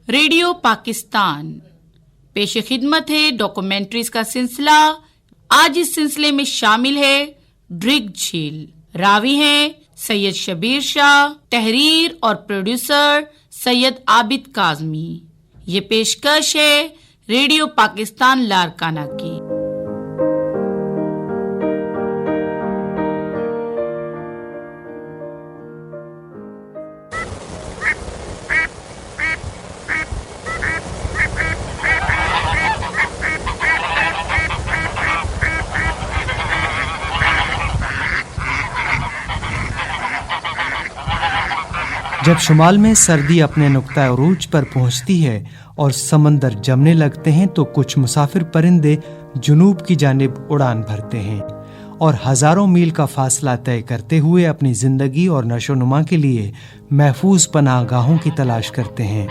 Radio Pakistan पेश खिदमत है डॉक्यूमेंट्रीज का सिलसिला। आज इस सिलसिले में शामिल है ड्रिग झील। रावी हैं सैयद शबीर शाह, तहरीर और प्रोड्यूसर सैयद आबिद काज़मी। ये पेशकश है रेडियो पाकिस्तान लारकाना की। जब शुमाल में सर्दी अपने नुक्ता उरूज पर पहुंचती है और समंदर जमने लगते हैं तो कुछ मुसाफिर परिंदे जुनूब की जानिब उड़ान भरते हैं और हजारों मील का फासला तय करते हुए अपनी जिंदगी और नशोनुमा के लिए महफूज पनाहगाहों की तलाश करते हैं।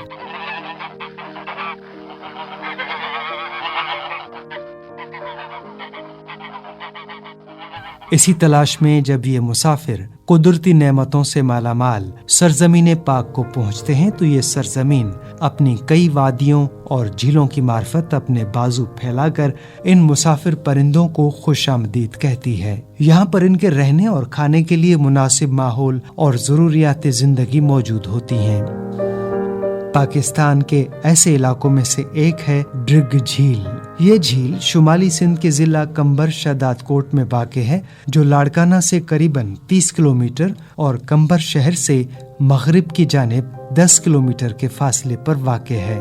इसी तलाश में जब ये मुसाफिर कुदरती नेमतों से मालामाल सरजमीन पाक को पहुंचते हैं तो ये सरजमीन अपनी कई वादियों और झीलों की मार्फत अपने बाजू फैलाकर इन मुसाफिर परिंदों को खुशामदीद कहती है। यहाँ पर इनके रहने और खाने के लिए मुनासिब माहौल और जरूरियात जिंदगी मौजूद होती हैं। पाकिस्तान के ऐसे इलाकों में से एक है ड्रिग झील। ये झील शुमाली सिंध के जिला कंबर शहदाद कोट में वाक़े है, जो लाड़काना से करीबन 30 किलोमीटर और कंबर शहर से मगरिब की जानिब 10 किलोमीटर के फासले पर वाक़े है।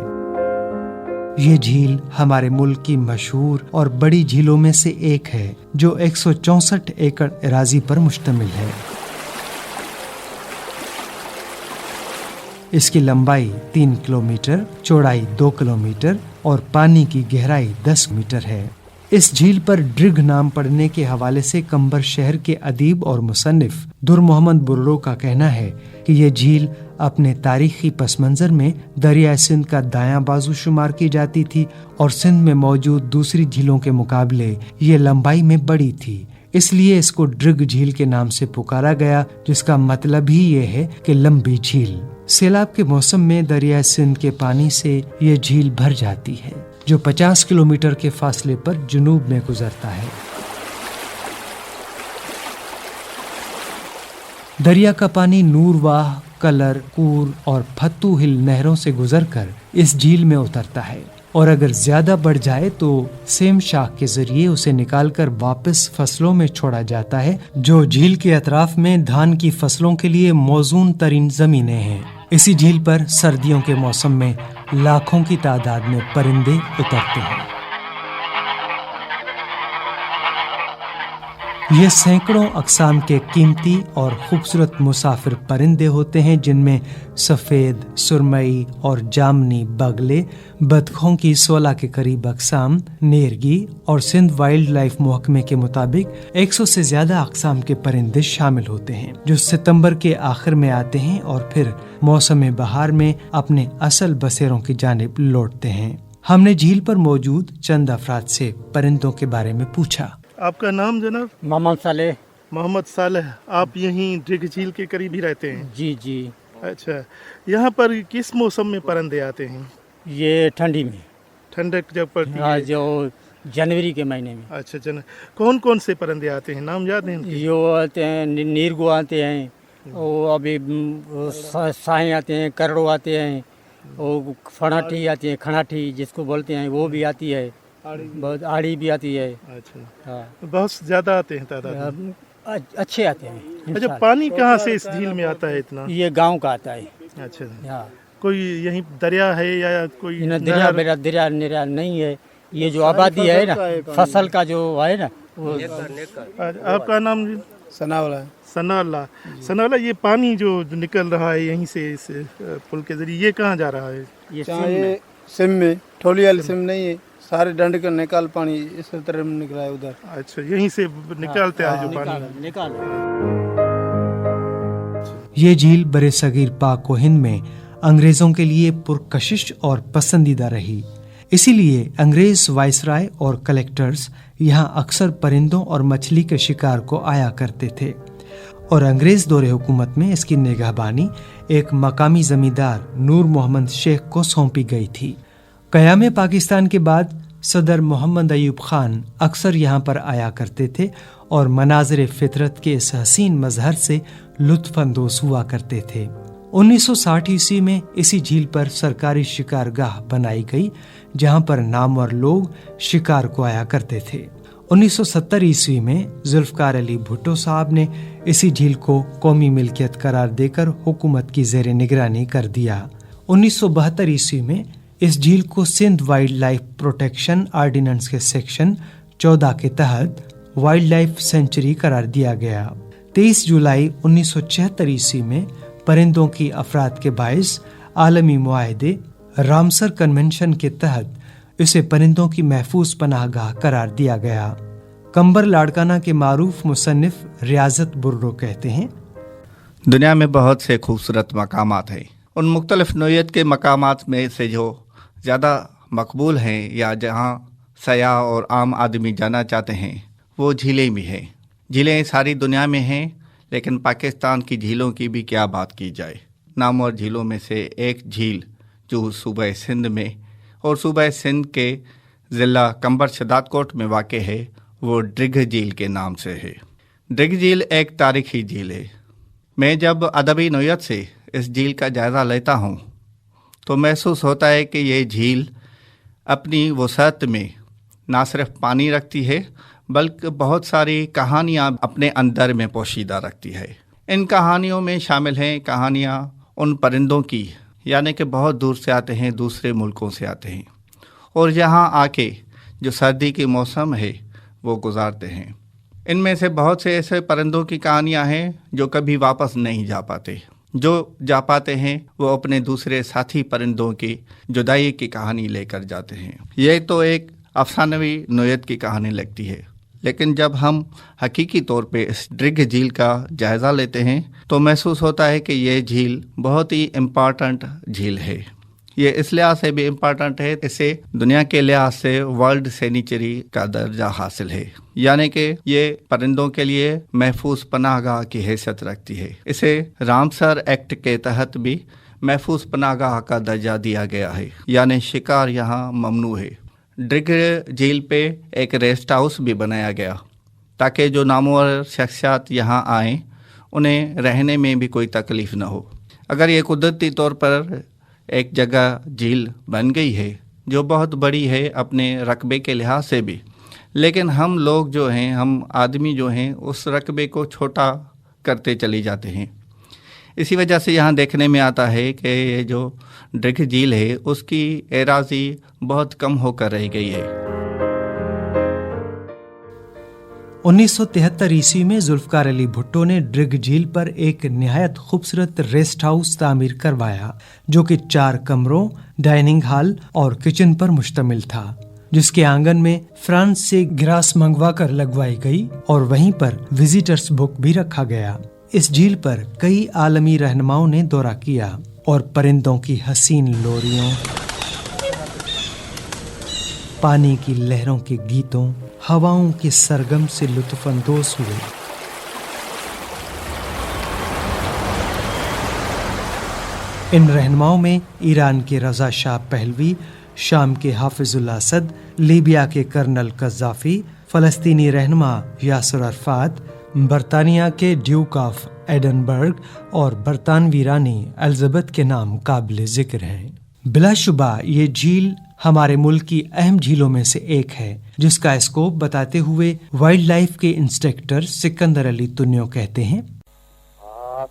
ये झील हमारे मुल्क की मशहूर और बड़ी झीलों में से एक है, जो 164 एकड़ अराजी पर मुश्तमिल है। इसकी लंबाई 3 किलोमीटर, चौड़ाई 2 किलोमीटर और पानी की गहराई 10 मीटर है। इस झील पर ड्रिग नाम पड़ने के हवाले से कंबर शहर के अदीब और मुसन्निफ दुर मोहम्मद बुर्रो का कहना है कि ये झील अपने तारीखी पस मंजर में दरिया सिंध का दायां बाजू शुमार की जाती थी और सिंध में मौजूद दूसरी झीलों के मुकाबले ये लंबाई में बड़ी थी, इसलिए इसको ड्रिग झील के नाम से पुकारा गया, जिसका मतलब ही ये है कि लंबी झील। सैलाब के मौसम में दरिया सिंध के पानी से ये झील भर जाती है, जो 50 किलोमीटर के फासले पर जुनूब में गुजरता है। दरिया का पानी नूरवाह, कलर, कूर और फत्तू हिल नहरों से गुजरकर इस झील में उतरता है और अगर ज्यादा बढ़ जाए तो सेम शाख के जरिए उसे निकालकर वापस फसलों में छोड़ा जाता है, जो झील के अतराफ में धान की फसलों के लिए मौजून तरीन जमीनें हैं। इसी झील पर सर्दियों के मौसम में लाखों की तादाद में परिंदे उतरते हैं। ये सैकड़ों अक़साम के कीमती और खूबसूरत मुसाफिर परिंदे होते हैं, जिनमें सफ़ेद, सुरमई और जामनी बगले, बतखों की 16 के करीब अक़साम, नेरगी और सिंध वाइल्ड लाइफ महकमे के मुताबिक 100 से ज्यादा अक़साम के परिंदे शामिल होते हैं, जो सितंबर के आखिर में आते हैं और फिर मौसम बहार में अपने असल बसेरों की जानिब लौटते हैं। हमने झील पर मौजूद चंद अफराद से परिंदों के बारे में पूछा। आपका नाम जनाब? मोहम्मद सालेह। मोहम्मद सालेह, आप यहीं ड्रिग झील के करीब ही रहते हैं? जी जी। अच्छा, यहाँ पर किस मौसम में परिंदे आते हैं? ये ठंडी में, ठंडक जब पड़ती है, है जो जनवरी के महीने में। अच्छा, कौन कौन से परिंदे आते हैं, नाम याद हैं? यो आते हैं, नीरगो आते हैं, और अभी साहें आते हैं, करड़ो आते हैं, और फणाठी आती है, खणाठी जिसको बोलते हैं वो भी आती है, बहुत आड़ी भी आती है। अच्छा, हाँ, बहुत ज्यादा आते हैं तादाद? अच्छे आते हैं। अच्छा, पानी कहाँ से इस झील में आता है इतना? ये गांव का आता है। अच्छा, हाँ, कोई यहीं दरिया है या कोई? दरिया नहीं है, ये जो आबादी है ना, फसल का जो है ना वो। आपका नाम? सनावाला। सनावाला, ये पानी जो निकल रहा है यहीं से इस पुल के जरिए, ये कहाँ जा रहा है? ये सिम में, ठोलियाल सिम नहीं है, सारे डंड का निकाल पानी इस तरफ निकला है उधर। अच्छा, यहीं से निकालते हैं जो पानी निकाल। ये झील बरे सगीर पाक व हिंद में अंग्रेजों के लिए पुरकशिश और पसंदीदा रही, इसीलिए अंग्रेज वाइसराय और कलेक्टर्स यहाँ अक्सर परिंदों और मछली के शिकार को आया करते थे और अंग्रेज दौरे हुकूमत में इसकी निगहबानी एक मकामी जमींदार नूर मोहम्मद शेख को सौंपी गई थी। क़याम पाकिस्तान के बाद सदर मोहम्मद अयूब खान अक्सर यहाँ पर आया करते थे और मनाज़िर फितरत के इस हसीन मजहर से लुत्फ़ अंदोज़ हुआ करते थे। 1960 ईस्वी में इसी झील पर सरकारी शिकारगाह बनाई गई, जहाँ पर नामवर लोग शिकार को आया करते थे। 1970 ईस्वी में जुल्फ़कार अली भुट्टो साहब ने इसी झील को कौमी मिल्कियत करार देकर हुकूमत की ज़ेरे निगरानी कर दिया। 1972 ईस्वी में इस झील को Sindh wildlife protection ordinance के सेक्शन 14 के तहत वाइल्ड लाइफ सेंचुरी करार दिया गया। 23 जुलाई 1976 ईस्वी में परिंदों की अफराद के बाइस आलमी मुआहदे रामसर कन्वेंशन के तहत इसे परिंदों की महफूज पनाहगाह करार दिया गया। कंबर लाड़काना के मारूफ मुसन्निफ रियाजत बुर्रो कहते हैं, दुनिया में बहुत से खूबसूरत मकामात हैं। उन मुख्तलिफ नौइयत के मकामात में से जो ज़्यादा मकबूल हैं या जहाँ सयाह और आम आदमी जाना चाहते हैं वो झीलें भी हैं। झीलें सारी दुनिया में हैं, लेकिन पाकिस्तान की झीलों की भी क्या बात की जाए। नामवर झीलों में से एक झील जो सूबा सिंध में और सूबा सिंध के ज़िला कंबर शदादकोट में वाक़ है वो ड्रिग झील के नाम से है। ड्रिग झील एक तारीख़ी झील है। मैं जब अदबी नौयत से इस झील का जायज़ा लेता हूँ तो महसूस होता है कि ये झील अपनी वसअत में ना सिर्फ पानी रखती है बल्कि बहुत सारी कहानियाँ अपने अंदर में पोशीदा रखती है। इन कहानियों में शामिल हैं कहानियाँ उन परिंदों की, यानी कि बहुत दूर से आते हैं, दूसरे मुल्कों से आते हैं और यहाँ आके जो सर्दी के मौसम है वो गुजारते हैं। इनमें से बहुत से ऐसे परिंदों की कहानियाँ हैं जो कभी वापस नहीं जा पाते। जो जा पाते हैं वो अपने दूसरे साथी परिंदों की जुदाई की कहानी लेकर जाते हैं। ये तो एक अफसानवी नौयत की कहानी लगती है, लेकिन जब हम हकीकी तौर पे इस ड्रिग झील का जायज़ा लेते हैं तो महसूस होता है कि ये झील बहुत ही इम्पॉर्टेंट झील है। ये इस लिहाज से भी इम्पॉर्टेंट है, इसे दुनिया के लिहाज से वर्ल्ड सेंचुरी का दर्जा हासिल है, यानी कि ये परिंदों के लिए महफूज पनाहगाह की हैसियत रखती है। इसे रामसर एक्ट के तहत भी महफूज पनाहगाह का दर्जा दिया गया है, यानी शिकार यहाँ ममनू है। ड्रिग झील पे एक रेस्ट हाउस भी बनाया गया ताकि जो नामवर शख्सियात यहाँ आएँ उन्हें रहने में भी कोई तकलीफ़ न हो। अगर ये कुदरती तौर पर एक जगह झील बन गई है जो बहुत बड़ी है अपने रकबे के लिहाज से भी, लेकिन हम लोग जो हैं, हम आदमी जो हैं, उस रकबे को छोटा करते चले जाते हैं। इसी वजह से यहाँ देखने में आता है कि ये जो ड्रिग झील है उसकी एराज़ी बहुत कम होकर रह गई है। 1973 ईस्वी में जुल्फ़कार अली भुट्टो ने ड्रिग झील पर एक निहायत खूबसूरत रेस्ट हाउस तामीर करवाया जो कि 4 कमरों, डाइनिंग हॉल और किचन पर मुश्तमिल था, जिसके आंगन में फ्रांस से ग्रास मंगवा कर लगवाई गई और वहीं पर विजिटर्स बुक भी रखा गया। इस झील पर कई आलमी रहनुमाओं ने दौरा किया और परिंदों की हसीन लोरियों, पानी की लहरों के गीतों, हवाओं के सरगम से लुत्फ़ अंदोज़ हुए। इन रहनुमाओं में ईरान के रज़ा शाह पहलवी, शाम के हाफिजुल असद, लीबिया के कर्नल कज़्ज़ाफ़ी, फ़लस्तीनी रहनुमा यासिर अरफ़ात, बरतानिया के ड्यूक ऑफ एडनबर्ग और बरतानवी रानी एलिज़ाबेथ के नाम काबिल ज़िक्र हैं। बिलाशुबा ये झील हमारे मुल्क की अहम झीलों में से एक है, जिसका स्कोप बताते हुए वाइल्ड लाइफ के इंस्पेक्टर सिकंदर अली तुन्यो कहते हैं,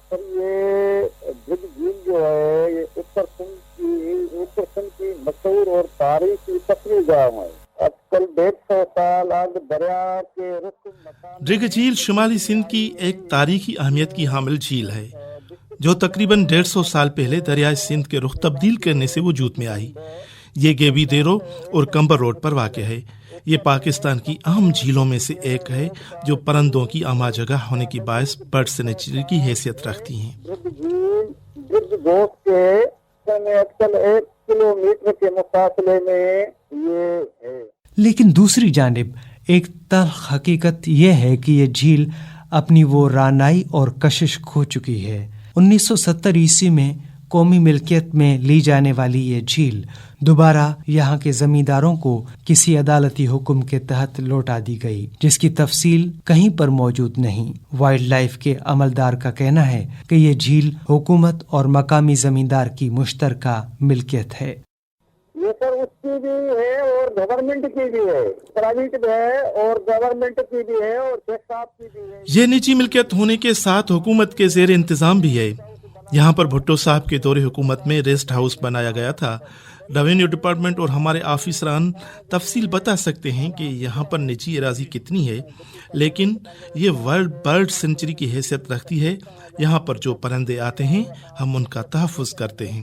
सर ये ड्रिग झील जो है ये उत्तर सिंध की मशहूर और तारीखी तफरीह गाँव है। आजकल 150 साल आगे दरिया के रुख ड्रिग झील शुमाली सिंध की एक तारीखी अहमियत की हामिल झील है जो तकरीबन 150 साल पहले दरियाए सिंध के रुख तब्दील करने से वजूद में आई। ये गेबी देरो और कंबर रोड पर वाक़ है। ये पाकिस्तान की अहम झीलों में से एक है जो परिंदों की आमा जगह होने की बायस बर्ड सेंचुरी की हैसियत रखती हैं। आजकल 1 किलोमीटर के मुकाबले में ये है। लेकिन दूसरी जानिब एक तल्ख हकीकत यह है कि ये झील अपनी वो रानाई और कशिश खो चुकी है। 1970 ईस्वी में कौमी मिल्कियत में ली जाने वाली ये झील दोबारा यहाँ के जमींदारों को किसी अदालती हुक्म के तहत लौटा दी गई, जिसकी तफसील कहीं पर मौजूद नहीं। वाइल्ड लाइफ के अमलदार का कहना है कि ये झील हुकूमत और मकामी जमींदार की मुश्तरका मिल्कियत है। ये सर उसकी भी है और गवर्नमेंट की भी है, प्राइवेट भी है और गवर्नमेंट की भी है और शेख साहब की भी है। ये निजी मिल्कियत होने के साथ हुकूमत के जेर इंतजाम भी है। यहाँ पर भुट्टो साहब के दौरे हुकूमत में रेस्ट हाउस बनाया गया था। रेवेन्यू डिपार्टमेंट और हमारे ऑफिसरान तफसील बता सकते हैं कि यहाँ पर निजी अराजी कितनी है, लेकिन ये वर्ल्ड बर्ड सेंचुरी की हैसियत रखती है। यहाँ पर जो परिंदे आते हैं हम उनका तहफ़्फ़ुज़ करते हैं।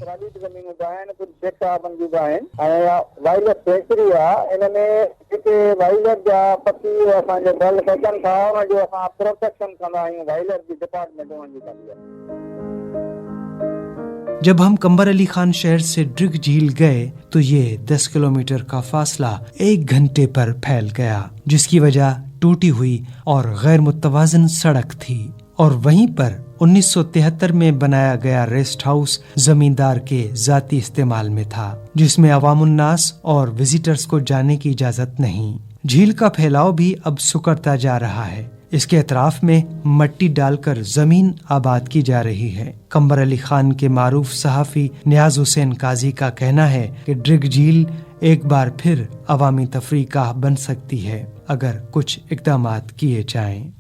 जब हम कंबर अली खान शहर से ड्रिग झील गए तो ये 10 किलोमीटर का फासला 1 घंटे पर फैल गया, जिसकी वजह टूटी हुई और गैर मुतवाज़िन सड़क थी। और वहीं पर 1973 में बनाया गया रेस्ट हाउस जमींदार के जाती इस्तेमाल में था, जिसमें अवामुन्नास और विजिटर्स को जाने की इजाजत नहीं। झील का फैलाव भी अब सुकड़ता जा रहा है। इसके अतराफ में मट्टी डालकर जमीन आबाद की जा रही है। कंबर अली खान के मारूफ सहाफी नियाज हुसैन काजी का कहना है कि ड्रिग झील एक बार फिर अवामी तफरीकाह बन सकती है अगर कुछ इक़दामात किए जाएं।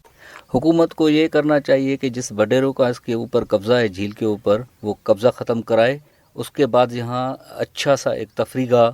हुकूमत को ये करना चाहिए कि जिस बडेरों का इसके ऊपर कब्जा है झील के ऊपर, वो कब्जा ख़त्म कराए। उसके बाद यहाँ अच्छा सा एक तफरीगाह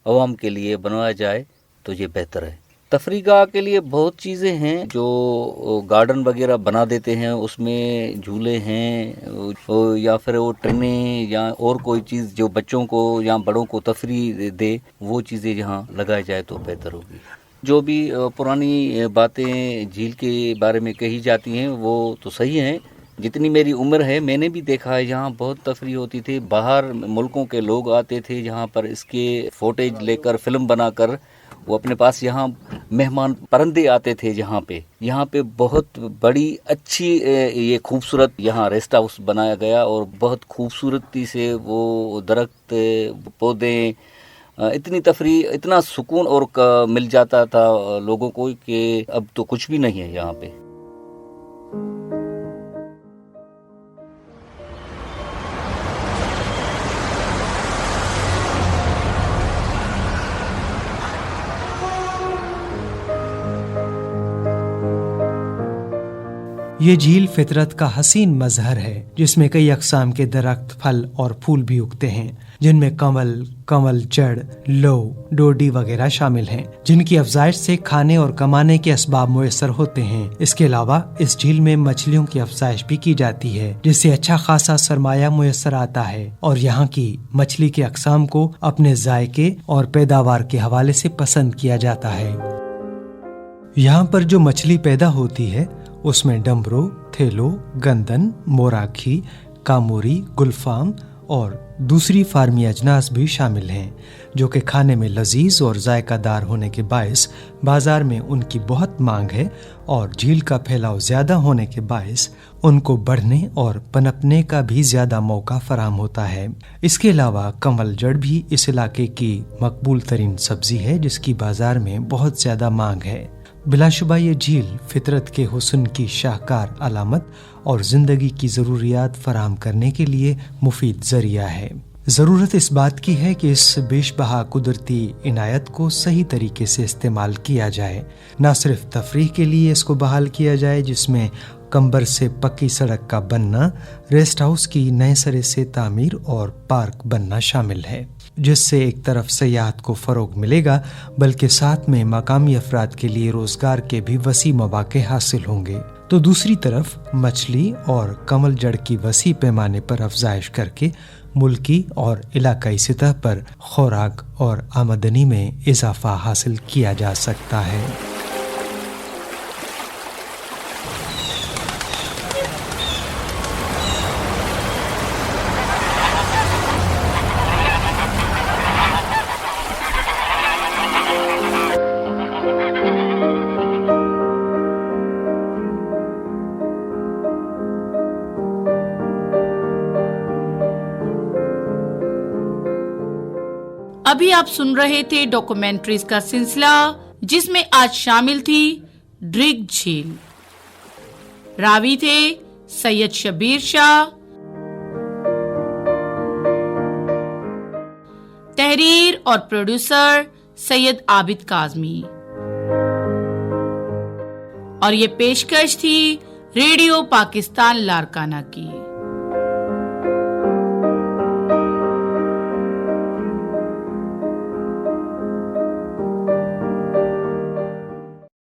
अवाम के लिए बनवाया जाए तो ये बेहतर है। तफरीगाह के लिए बहुत चीज़ें हैं, जो गार्डन वगैरह बना देते हैं, उसमें झूले हैं या फिर वो ट्रेनें या और कोई चीज़ जो बच्चों को या बड़ों को तफरी दे, वो चीज़ें यहाँ लगाई जाए तो बेहतर होगी। जो भी पुरानी बातें झील के बारे में कही जाती हैं वो तो सही हैं। जितनी मेरी उम्र है मैंने भी देखा है यहाँ बहुत तफरी होती थी। बाहर मुल्कों के लोग आते थे यहाँ पर इसके फोटेज लेकर फिल्म बनाकर वो अपने पास यहाँ मेहमान परिंदे आते थे। यहाँ पे बहुत बड़ी अच्छी ये खूबसूरत यहाँ रेस्ट हाउस बनाया गया और बहुत खूबसूरती से वो दरख्त पौधे इतनी तफरी इतना सुकून और मिल जाता था लोगों को कि अब तो कुछ भी नहीं है यहाँ पे। ये झील फितरत का हसीन मजहर है, जिसमें कई अक़साम के दरख्त, फल और फूल भी उगते हैं, जिनमें कंवल, जड़, लो, डोडी वगैरह शामिल हैं, जिनकी अफजाइश से खाने और कमाने के असबाब मुयस्सर होते हैं। इसके अलावा इस झील में मछलियों की अफजाइश भी की जाती है, जिससे अच्छा खासा सरमाया मुयस्सर आता है और यहाँ की मछली के अक़साम को अपने जायके और पैदावार के हवाले से पसंद किया जाता है। यहाँ पर जो मछली पैदा होती है उसमें डम्बरो, थेलो, गंदन, मोराखी, कामोरी, गुलफाम और दूसरी फार्मी अजनास भी शामिल हैं, जो कि खाने में लजीज और जायकादार होने के बायस बाजार में उनकी बहुत मांग है और झील का फैलाव ज्यादा होने के बायस उनको बढ़ने और पनपने का भी ज्यादा मौका फराहम होता है। इसके अलावा कंवल जड़ भी इस इलाके की मकबूल तरीन सब्जी है, जिसकी बाजार में बहुत ज्यादा मांग है। बिलाशुबा ये झील फितरत के हुस्न की शाहकार अलामत और जिंदगी की ज़रूरियात फराहम करने के लिए मुफीद जरिया है। ज़रूरत इस बात की है कि इस बेशबहा कुदरती इनायत को सही तरीके से इस्तेमाल किया जाए, न सिर्फ तफरीह के लिए इसको बहाल किया जाए, जिसमें कंबर से पक्की सड़क का बनना, रेस्ट हाउस की नए सिरे से तामीर और पार्क बनना शामिल है, जिससे एक तरफ सयाहत को फ़रोग मिलेगा बल्कि साथ में मकामी अफराद के लिए रोज़गार के भी वसी मौक़े हासिल होंगे। तो दूसरी तरफ मछली और कमल जड़ की वसी पैमाने पर अफजाइश करके मुल्की और इलाकाई सतह पर खुराक और आमदनी में इजाफा हासिल किया जा सकता है। अभी आप सुन रहे थे डॉक्यूमेंट्रीज का सिलसिला, जिसमें आज शामिल थी ड्रिग झील। रावी थे सैयद शबीर शाह, तहरीर और प्रोड्यूसर सैयद आबिद काजमी, और ये पेशकश थी रेडियो पाकिस्तान लारकाना की।